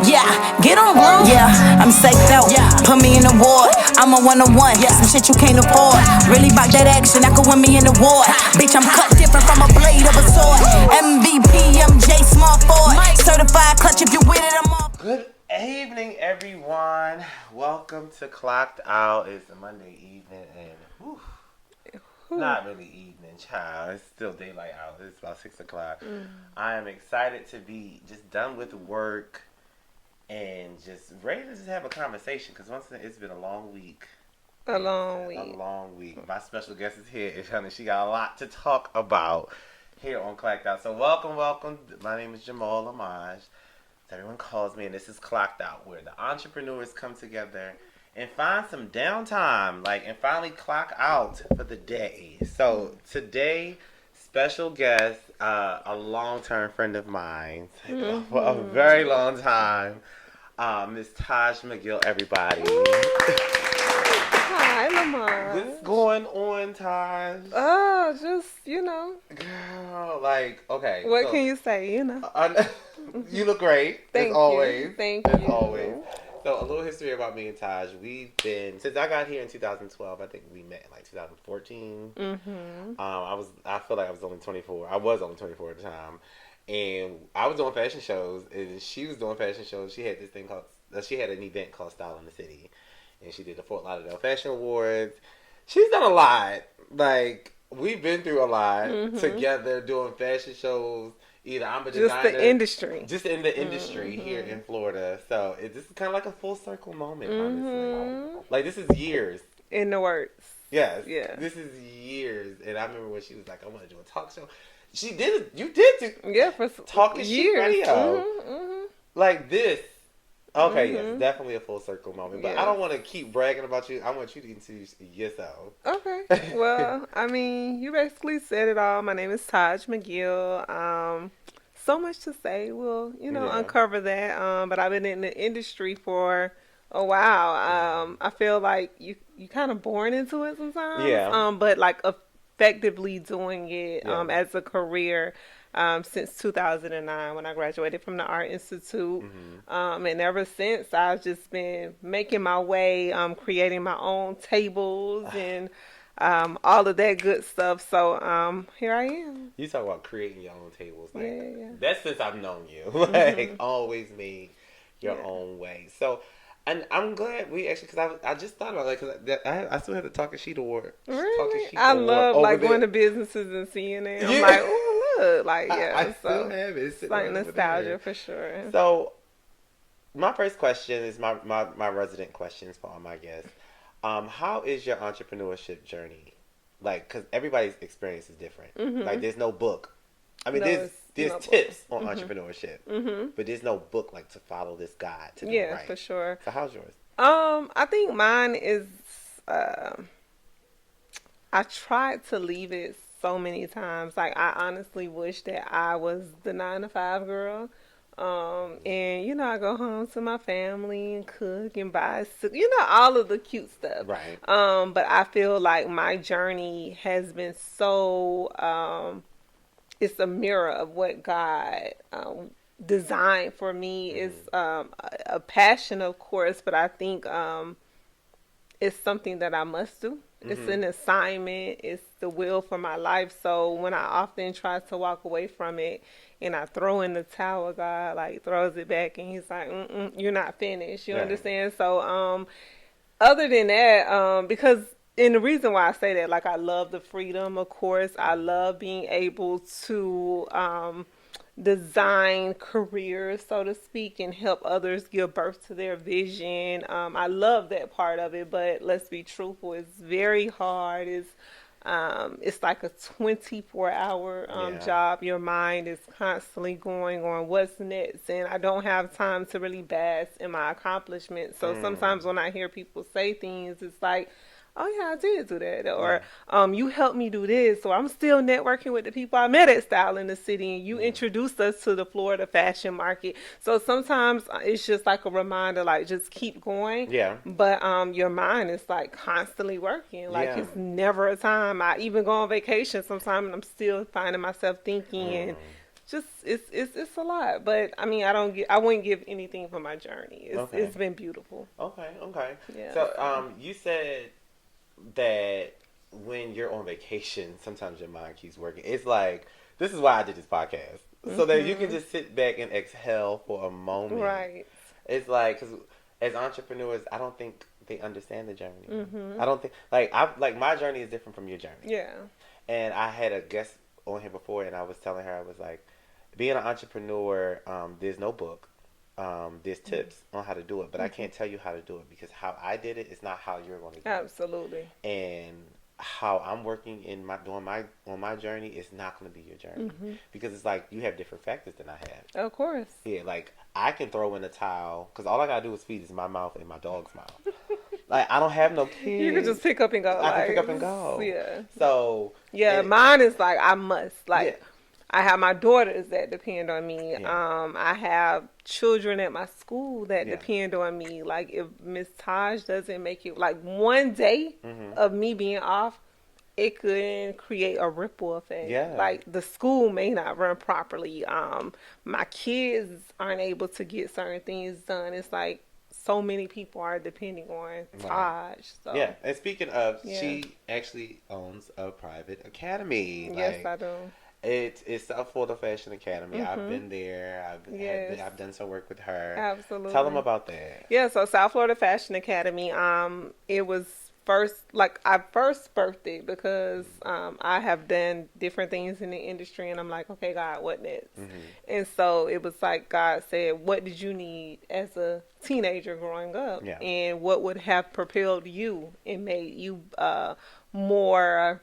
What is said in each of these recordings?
Yeah, get on blue. Yeah, I'm psyched out. Yeah, put me in the ward. I'm a 101. Yeah, some shit you can't afford. Really bout that action, I could win me in the war. Bitch, I'm cut different from a blade of a sword. MVP, MJ, small Ford. Certified clutch, if you with it, I'm off. Good evening, everyone. Welcome to Clocked Out. It's a Monday evening, and not really evening, child. It's still daylight out. It's about 6 o'clock. I am excited to be just done with work and just ready to just have a conversation, because once again, it's been a long week. A long week. My special guest is here, and honey, she got a lot to talk about here on Clocked Out. So welcome. My name is Jamal Lamaj. Everyone calls me, and this is Clocked Out, where the entrepreneurs come together and find some downtime, and finally clock out for the day. So today, special guest, a long-term friend of mine, for a very long time, Miss Taj McGill, everybody. Hi, Lamaj. What's going on, Taj? Girl, okay. What can you say, You look great, Thank as always. you. Thank you. Always. So a little history about me and Taj. We've been, since I got here in 2012, I think we met in 2014. I feel like I was only 24. I was only 24 at the time. And I was doing fashion shows, and she was doing fashion shows. She had this thing called, she had an event called Style in the City. And she did the Fort Lauderdale Fashion Awards. She's done a lot. We've been through a lot together doing fashion shows. Either I'm a designer. Just the industry. Just in the industry here in Florida. So this is kind of like a full circle moment, honestly. This is years. In the works. Yes. Yeah. This is years. And I remember when she was like, I want to do a talk show. She did it. You did do. Yeah, for Talking years. Shit radio. Like this. Okay, yes, definitely a full circle moment. But I don't want to keep bragging about you. I want you to introduce yourself. Okay. Well, you basically said it all. My name is Taj McGill. So much to say. We'll, uncover that. But I've been in the industry for a while. I feel like you kind of born into it sometimes. Yeah. But effectively doing it as a career. Since 2009 when I graduated from the Art Institute. And ever since, I've just been making my way, creating my own tables and all of that good stuff. So here I am. You talk about creating your own tables. Yeah. That's since I've known you. Always made your own way. So, and I'm glad we actually, because I just thought about it, because I still had the Talking Sheet Award. Really? I love going to businesses and seeing it. I'm like, oh, look. I still have it. It's like nostalgia for sure. So, my first question is my resident questions for all my guests. How is your entrepreneurship journey? Because everybody's experience is different. There's no book. There's tips on entrepreneurship, but there's no book to follow this guide to do it right. For sure. So how's yours? I think mine is. I tried to leave it so many times. I honestly wish that I was the 9-to-5 girl. And I go home to my family and cook and buy, all of the cute stuff. Right. But I feel like my journey has been so. It's a mirror of what God designed for me. It's a passion, of course, but I think it's something that I must do. It's an assignment. It's the will for my life. So when I often try to walk away from it and I throw in the towel, God throws it back and he's like, you're not finished. You understand? So other than that, because and the reason why I say that, I love the freedom, of course. I love being able to design careers, so to speak, and help others give birth to their vision. I love that part of it, but let's be truthful, it's very hard. It's like a 24-hour job. Your mind is constantly going on what's next, and I don't have time to really bask in my accomplishments. So sometimes when I hear people say things, it's like, oh yeah, I did do that, or you helped me do this, or I'm still networking with the people I met at Style in the City, and you introduced us to the Florida fashion market. So sometimes it's just like a reminder, just keep going. Yeah. But your mind is constantly working. It's never a time. I even go on vacation sometimes, and I'm still finding myself thinking and just it's a lot. But I mean, I wouldn't give anything for my journey. It's been beautiful. Okay. Yeah. So you said that when you're on vacation, sometimes your mind keeps working. It's like, this is why I did this podcast. So that you can just sit back and exhale for a moment. Right. It's like, because as entrepreneurs, I don't think they understand the journey. Mm-hmm. I don't think, like my journey is different from your journey. Yeah. And I had a guest on here before, and I was telling her, I was like, being an entrepreneur, there's no book. There's tips on how to do it, but I can't tell you how to do it, because how I did it is not how you're going to do it. Absolutely. And how I'm working on my journey is not going to be your journey, because it's like you have different factors than I have. Of course. Yeah, like I can throw in a towel because all I gotta do is feed is my mouth and my dog's mouth. Like I don't have no kids. You can just pick up and go. I can pick up and go. Yeah. So yeah, mine is like I must like. Yeah. I have my daughters that depend on me. Yeah. I have children at my school that Yeah. depend on me. Like if Miss Taj doesn't make it, like one day of me being off, it could create a ripple effect. Yeah. Like the school may not run properly. My kids aren't able to get certain things done. It's like so many people are depending on Taj. So. Yeah, and speaking of, Yeah. she actually owns a private academy. Yes, I do. It's the Florida Fashion Academy. I've been there. I've done some work with her. Absolutely. Tell them about that. Yeah, so South Florida Fashion Academy. It was I first birthed it because I have done different things in the industry, and I'm like, okay, God, what next? And so it was like God said, what did you need as a teenager growing up, and what would have propelled you and made you more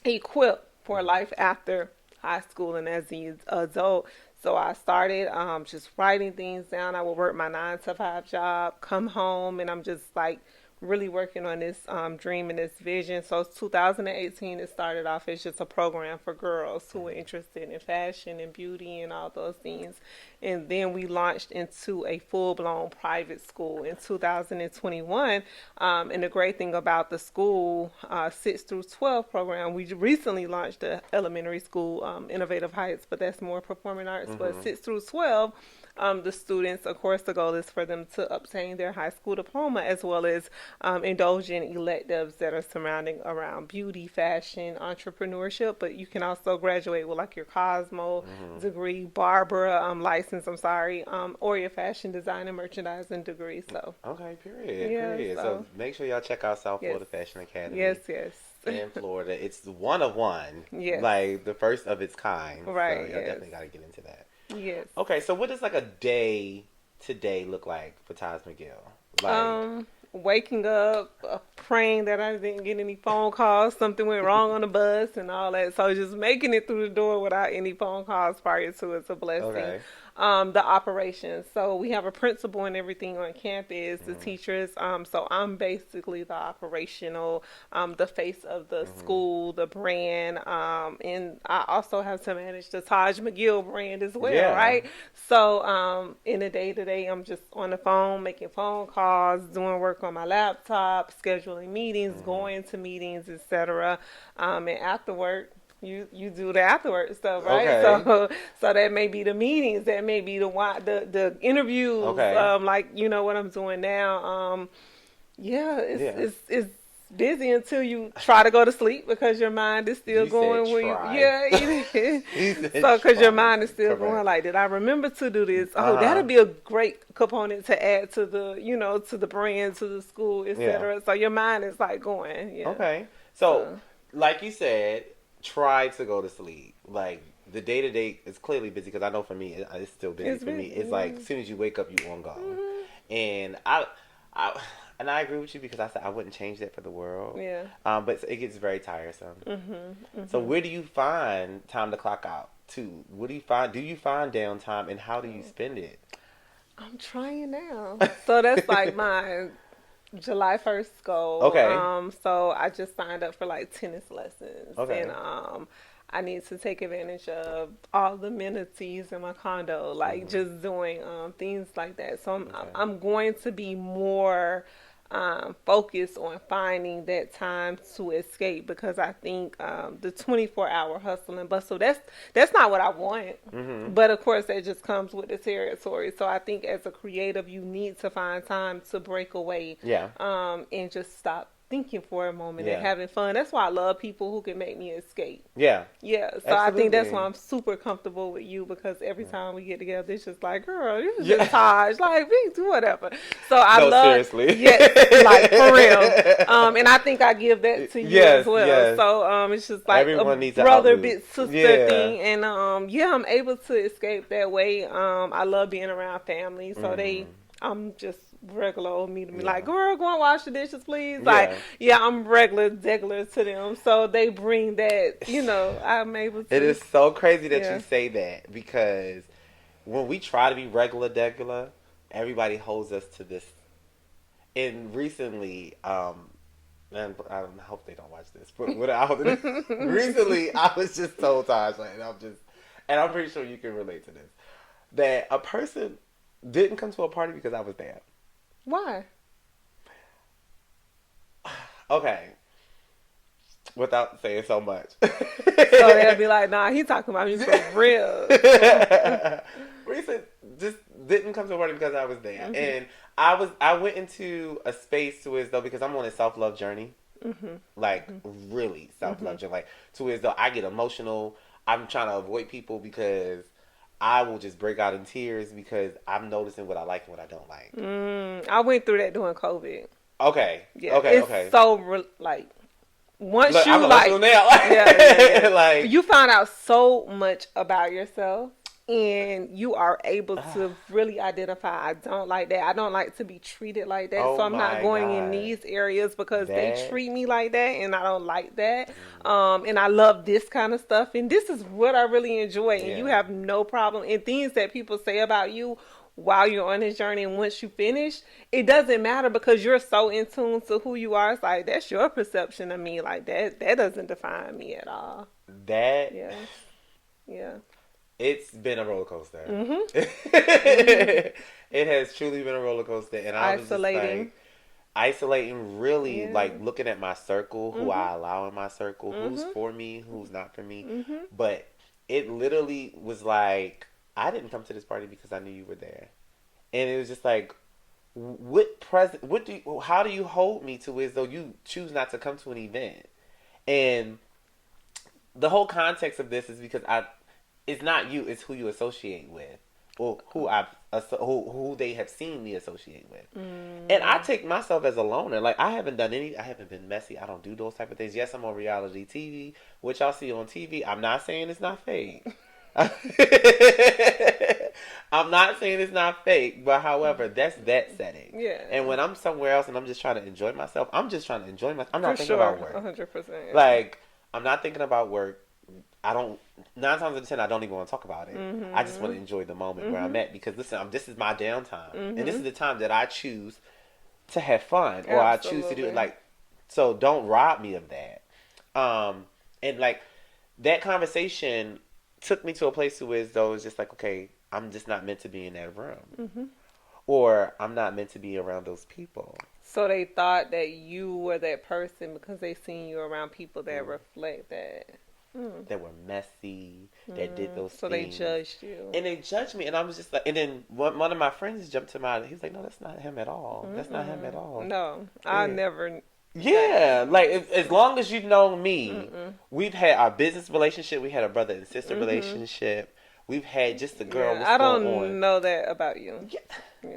equipped for life after high school and as an adult. So I started just writing things down. I would work my 9-to-5 job, come home, and I'm just like really working on this dream and this vision. So 2018, it started off as just a program for girls who were interested in fashion and beauty and all those things. And then we launched into a full-blown private school in 2021. And the great thing about the school 6 through 12 program, we recently launched the elementary school, Innovative Heights, but that's more performing arts. But 6 through 12, the students, of course, the goal is for them to obtain their high school diploma, as well as indulge in electives that are surrounding around beauty, fashion, entrepreneurship. But you can also graduate with like your Cosmo degree, Barbara license, or your fashion design and merchandising degree. So okay, period. Yeah, period. So make sure y'all check out South Florida Fashion Academy. Yes. In Florida, it's one of one. Yes. Like the first of its kind. Right. So y'all definitely got to get into that. Yes. Okay, so what does like a day today look like for Taj McGill? Like, waking up, praying that I didn't get any phone calls, something went wrong on the bus and all that. So just making it through the door without any phone calls prior to it's a blessing. Okay. The operations. So we have a principal and everything on campus, the teachers. So I'm basically the operational, the face of the school, the brand. And I also have to manage the Taj McGill brand as well, right? So in the day-to-day, I'm just on the phone, making phone calls, doing work on my laptop, scheduling meetings, going to meetings, etc. And after work, you do the afterward stuff, right? Okay. So that may be the meetings, that may be the interviews, like what I'm doing now. It's busy until you try to go to sleep because your mind is still going. So because your mind is still going, like, did I remember to do this? Oh, that'll be a great component to add to the to the brand, to the school, etc. So your mind is like going. Yeah. Okay. So like you said, try to go to sleep. Like the day to day is clearly busy because I know for me it's still busy for me. It's like as soon as you wake up, you on go. And I agree with you because I said I wouldn't change that for the world. Yeah. But it gets very tiresome. So where do you find time to clock out to? What do you find? Do you find downtime, and how do you spend it? I'm trying now. So that's like my July 1st goal. Okay. So I just signed up for like tennis lessons. Okay. And I need to take advantage of all the amenities in my condo, like just doing things like that. So I'm going to be more focus on finding that time to escape, because I think the 24-hour hustle and bustle, that's not what I want. But of course that just comes with the territory. So I think as a creative you need to find time to break away, and just stop thinking for a moment and having fun. That's why I love people who can make me escape. Yeah. Yeah. So Absolutely. I think that's why I'm super comfortable with you, because every time we get together, it's just like, girl, you just Taj, like, we do whatever. So I love, seriously. yes, like for real. And I think I give that to you as well. Yes. So it's just like everyone a needs brother, an big sister yeah. thing, and I'm able to escape that way. I love being around family, so I'm just regular old me to me, like, girl, go and wash the dishes, please. Like, I'm degular to them. So they bring that, I'm able to. It is so crazy that you say that, because when we try to be degular, everybody holds us to this. And recently, and I hope they don't watch this, but recently I was just told, Taj, like, and I'm pretty sure you can relate to this, that a person didn't come to a party because I was there. Why? Okay. Without saying so much. So they'll be like, nah, he talking about me for real. Recent just didn't come to a party because I was there. And I went into a space to as though, because I'm on a self-love journey. Like, really self-love journey. Like, to as though I get emotional. I'm trying to avoid people because I will just break out in tears because I'm noticing what I like and what I don't like. I went through that during COVID. Okay. Yeah. Okay. It's so like, once Look, you I'm like, now. Like, you find out so much about yourself, and you are able to really identify, I don't like that. I don't like to be treated like that. Oh, so I'm not going God. in these areas because they treat me like that, and I don't like that. And I love this kind of stuff, and this is what I really enjoy. And you have no problem. And things that people say about you while you're on this journey, and once you finish, it doesn't matter, because you're so in tune to who you are. It's like, that's your perception of me. Like, that doesn't define me at all. Yeah. It's been a roller coaster. It has truly been a roller coaster, and I was just like, isolating, really, like looking at my circle, who I allow in my circle, who's for me, who's not for me. But it literally was like, I didn't come to this party because I knew you were there, and it was just like, how do you hold me to as though you choose not to come to an event? And the whole context of this is because it's not you, it's who you associate with, or who they have seen me associate with. And I take myself as a loner. Like, I haven't been messy. I don't do those type of things. Yes, I'm on reality TV, which y'all see on TV. I'm not saying it's not fake. I'm not saying it's not fake, but however, that's that setting. Yeah. And when I'm somewhere else and I'm just trying to enjoy myself, I'm just trying to enjoy myself. I'm not thinking about work. 100%. Like, I'm not thinking about work. 9 times out of 10, I don't even want to talk about it. I just want to enjoy the moment where I'm at, because listen, this is my downtime, and this is the time that I choose to have fun, or I choose to do it. Like, so don't rob me of that. And like, that conversation took me to a place where it's just like, okay, I'm just not meant to be in that room, or I'm not meant to be around those people. So they thought that you were that person because they seen you around people that reflect that. That were messy, that did those so things. So they judged you. And they judged me, and I was just like, and then one of my friends jumped to my, he was like, no, that's not him at all. That's not him at all. No, I never. Yeah, like, as long as you've known me, we've had our business relationship, we had a brother and sister relationship, we've had just the girl. I don't know that about you. Yeah.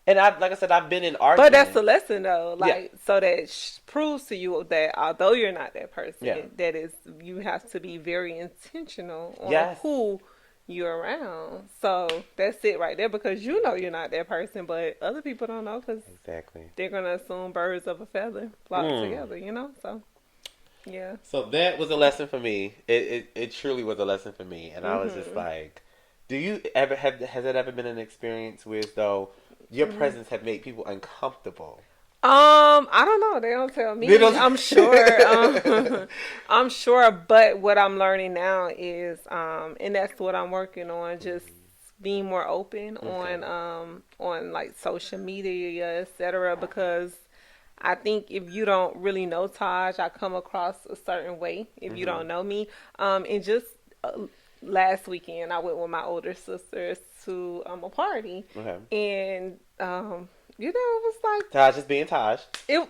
And like I said, I've been in arguments. But that's a lesson, though. Like, so that proves to you that although you're not that person, that is, you have to be very intentional on who you're around. So that's it right there, because you know you're not that person, but other people don't know, because they're gonna assume birds of a feather flock together, So yeah. So that was a lesson for me. It truly was a lesson for me, and I was just like, has it ever been an experience where though your presence have made people uncomfortable? I don't know. They don't tell me. I'm sure. I'm sure. But what I'm learning now is, and that's what I'm working on, just being more open on like social media, etc. Because I think if you don't really know Taj, I come across a certain way if you don't know me. And just last weekend, I went with my older sisters to a party, Okay. and it was like Taj is being Taj. it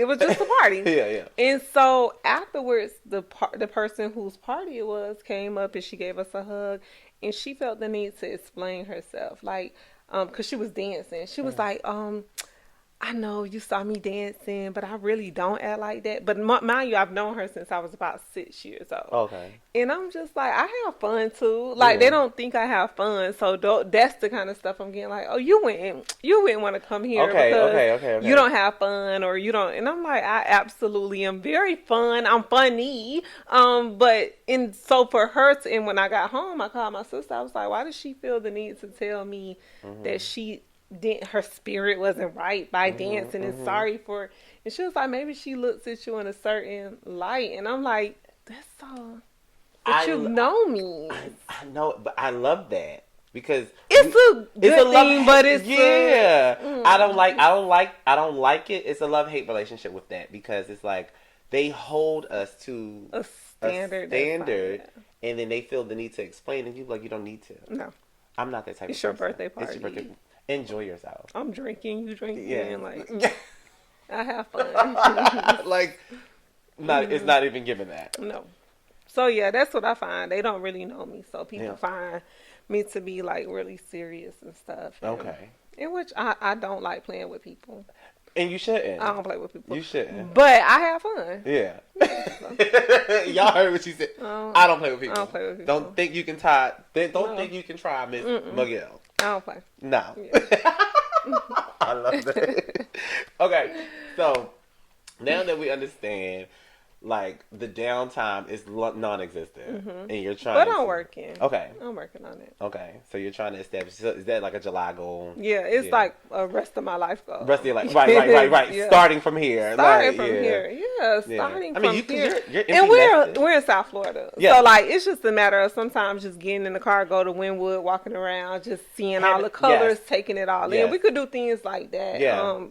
was just a party. Yeah. And so afterwards, the person whose party it was came up and she gave us a hug, and she felt the need to explain herself, like, cause she was dancing. She was like, I know you saw me dancing, but I really don't act like that. But mind you, I've known her since I was about 6 years old. Okay. And I'm just like, I have fun too. Like, they don't think I have fun. So that's the kind of stuff I'm getting like, oh, you wouldn't want to come here because you don't have fun or you don't. And I'm like, I absolutely am very fun. I'm funny. So for her to, and when I got home, I called my sister. I was like, why does she feel the need to tell me that her spirit wasn't right by dancing and sorry for, and she was like, maybe she looks at you in a certain light, and I'm like, that's all. But you know me. I know, but I love that because it's a good thing, but it's I don't like it. It's a love-hate relationship with that because it's like they hold us to a standard, and then they feel the need to explain, and you like, you don't need to. No, I'm not that type it's of person. Your birthday party. It's your birthday. Enjoy yourself. I'm drinking, you drinking, like Yeah. I have fun. Like, it's not even given that. No. So yeah, that's what I find. They don't really know me, so people find me to be like really serious and stuff. Okay. In which I don't like playing with people. And you shouldn't. I don't play with people. You shouldn't. But I have fun. Yeah. Y'all heard what she said. I don't play with people. I don't play with people. Don't think you can try. Don't think you can try Miss McGill. I don't play. No. Yeah. I love that. Okay, so now that we understand, like, the downtime is non-existent, and you're trying. But I'm working. Okay. I'm working on it. Okay, so you're trying to establish. So is that like a July goal? Yeah, it's like a rest of my life goal. Rest of your life, right. Yeah. Starting from here. Starting from here. You're and we're in South Florida, yeah. So like it's just a matter of sometimes just getting in the car, go to Wynwood, walking around, just seeing all the colors, taking it all in. We could do things like that. Yeah.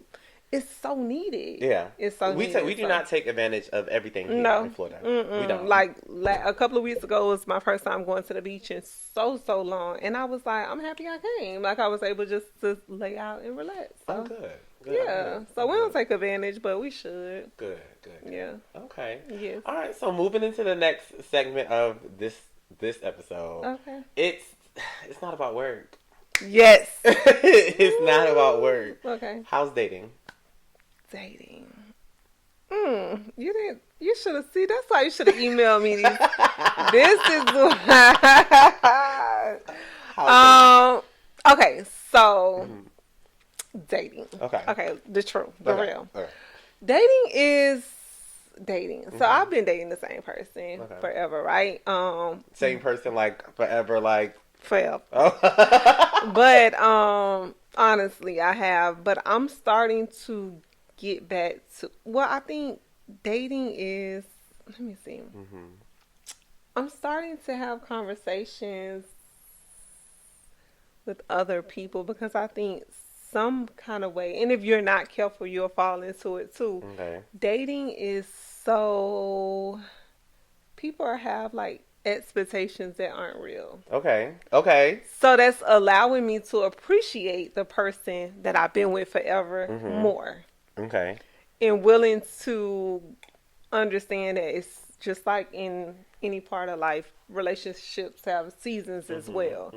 It's so needed. Yeah, it's so needed. We do not take advantage of everything here in Florida. We don't. Like a couple of weeks ago was my first time going to the beach in so long, and I was like, I'm happy I came. Like I was able just to lay out and relax. So. Oh, good. Yeah, so we don't take advantage, but we should. Good. Yeah. Okay. Yes. All right. So moving into the next segment of this episode. Okay. It's not about work. Yes. It's not about work. Okay. How's dating? You should have seen. That's why you should have emailed me these. This is okay, so dating. Okay, the truth, the real. Okay. Dating is dating. So I've been dating the same person forever, right? Same person like forever, like forever. Oh. But honestly, I have. But I'm starting to get back to. Well, I think dating is. Let me see. I'm starting to have conversations with other people because I think some kind of way, and if you're not careful, you'll fall into it too. Okay. Dating is so. People have like expectations that aren't real. Okay. So that's allowing me to appreciate the person that I've been with forever more. Okay. And willing to understand that it's just like in any part of life, relationships have seasons as well.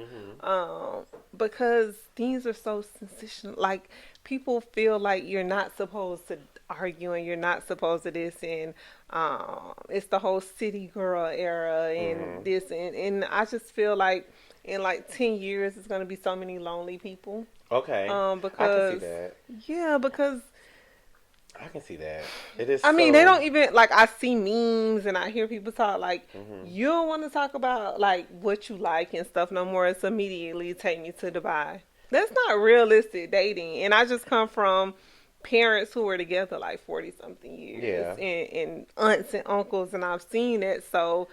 Because things are so sensational. Like, people feel like you're not supposed to argue and you're not supposed to this, and it's the whole city girl era and this, and I just feel like in like 10 years it's going to be so many lonely people. Okay. Because, I can see that. Yeah, because I can see that. It is. I mean, they don't even, like, I see memes and I hear people talk like, you don't want to talk about like what you like and stuff no more. It's immediately take me to Dubai. That's not realistic dating. And I just come from parents who were together like 40 something years, and aunts and uncles, and I've seen it. So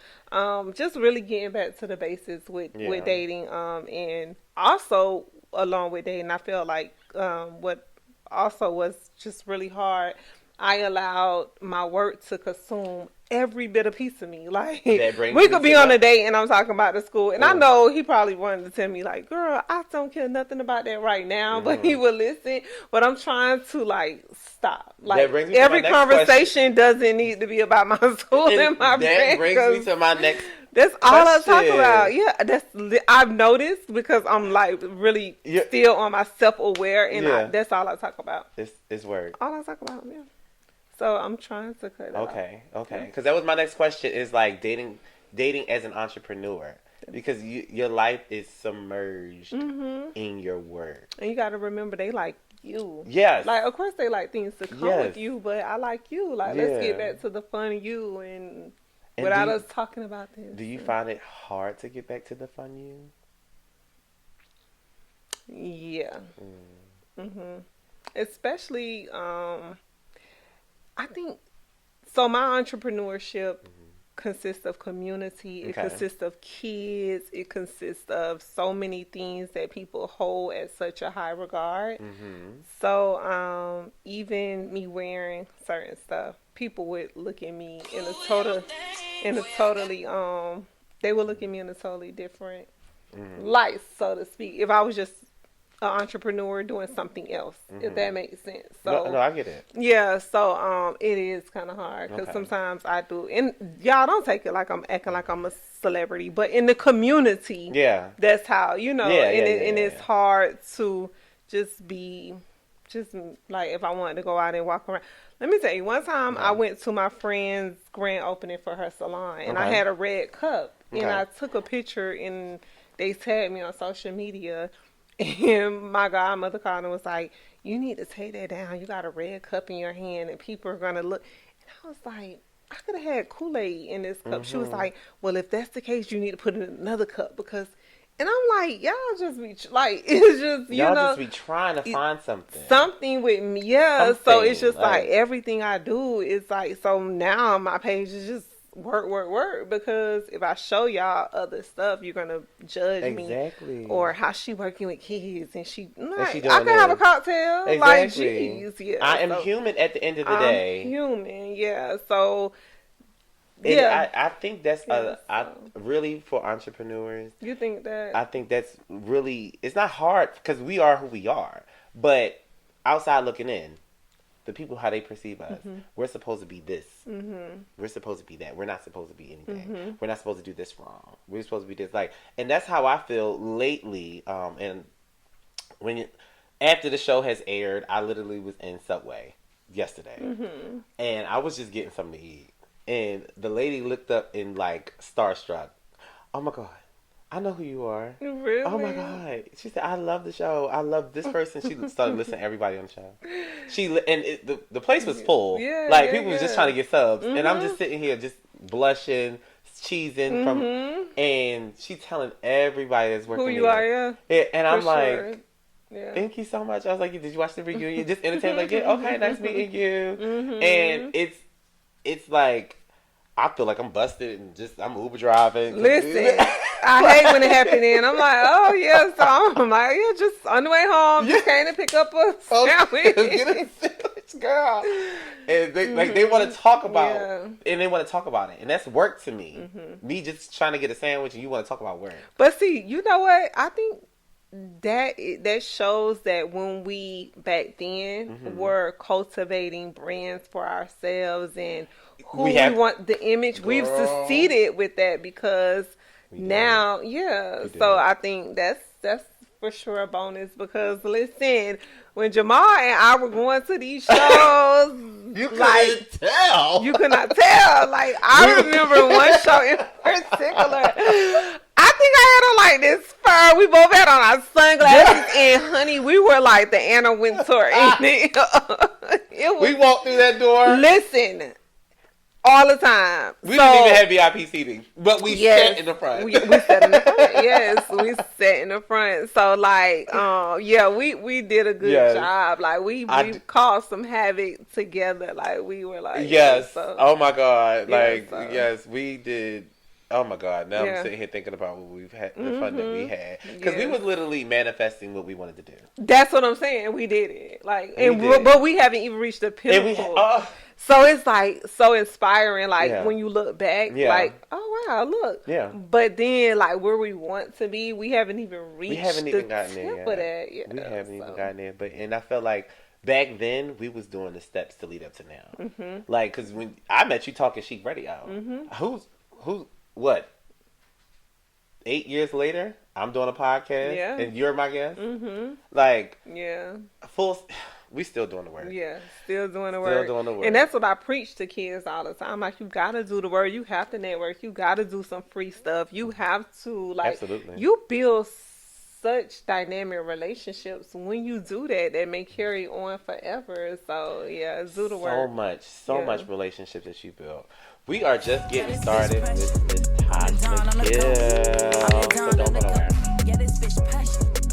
just really getting back to the basics with dating, and also along with dating, I feel like what also was just really hard. I allowed my work to consume every bit of piece of me. Like, That brings we me could to be on my- a date and I'm talking about the school, and I know he probably wanted to tell me like, "Girl, I don't care nothing about that right now," but he would listen. But I'm trying to like stop. Like, brings me to every my next conversation doesn't need to be about my school and my that friends, brings me 'cause to my next that's all I talk question. about. Yeah, I've noticed because I'm like really still on my self-aware, and that's all I talk about. It's work. All I talk about, yeah. So I'm trying to cut it off. Okay. Because that was my next question. Is like dating as an entrepreneur, because your life is submerged in your work, and you got to remember they like you. Yes. Like, of course they like things to come with you, but I like you. Like, let's get back to the fun of you, and without us talking about this. Do you find it hard to get back to the fun you? Yeah. Especially, I think, so my entrepreneurship consists of community. It consists of kids. It consists of so many things that people hold at such a high regard. So, even me wearing certain stuff, people would look at me they would look at me in a totally different light, so to speak, if I was just an entrepreneur doing something else, if that makes sense. So no, I get it. Yeah, so it is kind of hard because sometimes I do, and y'all don't take it like I'm acting like I'm a celebrity, but in the community, that's how and it's hard to just be, just like if I wanted to go out and walk around. Let me tell you, one time I went to my friend's grand opening for her salon, and I had a red cup, and I took a picture, and they tagged me on social media. And my godmother called and was like, "You need to take that down. You got a red cup in your hand, and people are gonna look." And I was like, "I could have had Kool-Aid in this cup." She was like, "Well, if that's the case, you need to put it in another cup because." And I'm like, y'all just be like, it's just y'all just be trying to find something with me, So it's just like everything I do is like, so now my page is just work, because if I show y'all other stuff, you're gonna judge me or how she working with kids, and she I can have a cocktail, like, geez, I am human at the end of the day. I'm human, so I think that's really for entrepreneurs. You think that? I think that's really, it's not hard because we are who we are, but outside looking in, the people, how they perceive us. We're supposed to be this. We're supposed to be that. We're not supposed to be anything. We're not supposed to do this wrong. We're supposed to be this. And that's how I feel lately. And after the show has aired, I literally was in Subway yesterday, and I was just getting something to eat, and the lady looked up and starstruck. "Oh my God, I know who you are." Really? "Oh my God." She said, "I love the show. I love this person." She started listening to everybody on the show. The place was full. People was just trying to get subs. And I'm just sitting here just blushing, cheesing from, and she telling everybody that's working who you are, and I'm like, thank you so much. I was like, "Did you watch the reunion?" Just entertain, okay, nice meeting you. And it's like, I feel like I'm busted and I'm Uber driving. Listen, I hate when it happened, and I'm like, oh yeah, so I'm like, yeah, just on the way home, just came to pick up a sandwich. Get a sandwich, girl. And they want to talk about, and they want to talk about it, and that's work to me. Me just trying to get a sandwich, and you want to talk about work. But see, you know what? I think that shows that when we back then were cultivating brands for ourselves and who we want the image, we've succeeded with that because now, so I think that's for sure a bonus, because listen, when Jamal and I were going to these shows, you couldn't tell. You could not tell. Like, I remember one show in particular. I think I had on like this fur. We both had on our sunglasses, and honey, we were like the Anna Wintour. We walked through that door. Listen, all the time. We didn't even have VIP seating, but we sat in the front. We sat in the front. Yes, we sat in the front. So like, we did a good job. Like we caused some havoc together. Like we were like, yes. Oh my God. Like yes, we did. Oh my God! Now Yeah. I'm sitting here thinking about what we've had, the fun that we had, because we Yeah. was literally manifesting what we wanted to do. That's what I'm saying. We did it. Like, and We did. but we haven't even reached the And we, pinnacle. So it's like so inspiring. Like Yeah. when you look back, Yeah. like, oh wow, look. Yeah. But then, like where we want to be, we haven't even reached. we haven't even gotten tip there yet. of that. Yeah, We haven't even so. gotten there, and I felt like back then we was doing the steps to lead up to now. Mm-hmm. Like, because when I met you talking Chic Radio, who's what? 8 years later, I'm doing a podcast, Yeah. and you're my guest. Mm-hmm. Like, Yeah. we still doing the work. Yeah, still doing the Still work. doing the work. And that's what I preach to kids all the time. Like, you gotta do the work. You have to network. You gotta do some free stuff. You have to, like, Absolutely. you build such dynamic relationships when you do that may carry on forever. So, yeah, do the work. So Yeah. much relationships that you built. We are just getting started with Taj McGill. So don't go nowhere. Yeah, this bitch passion.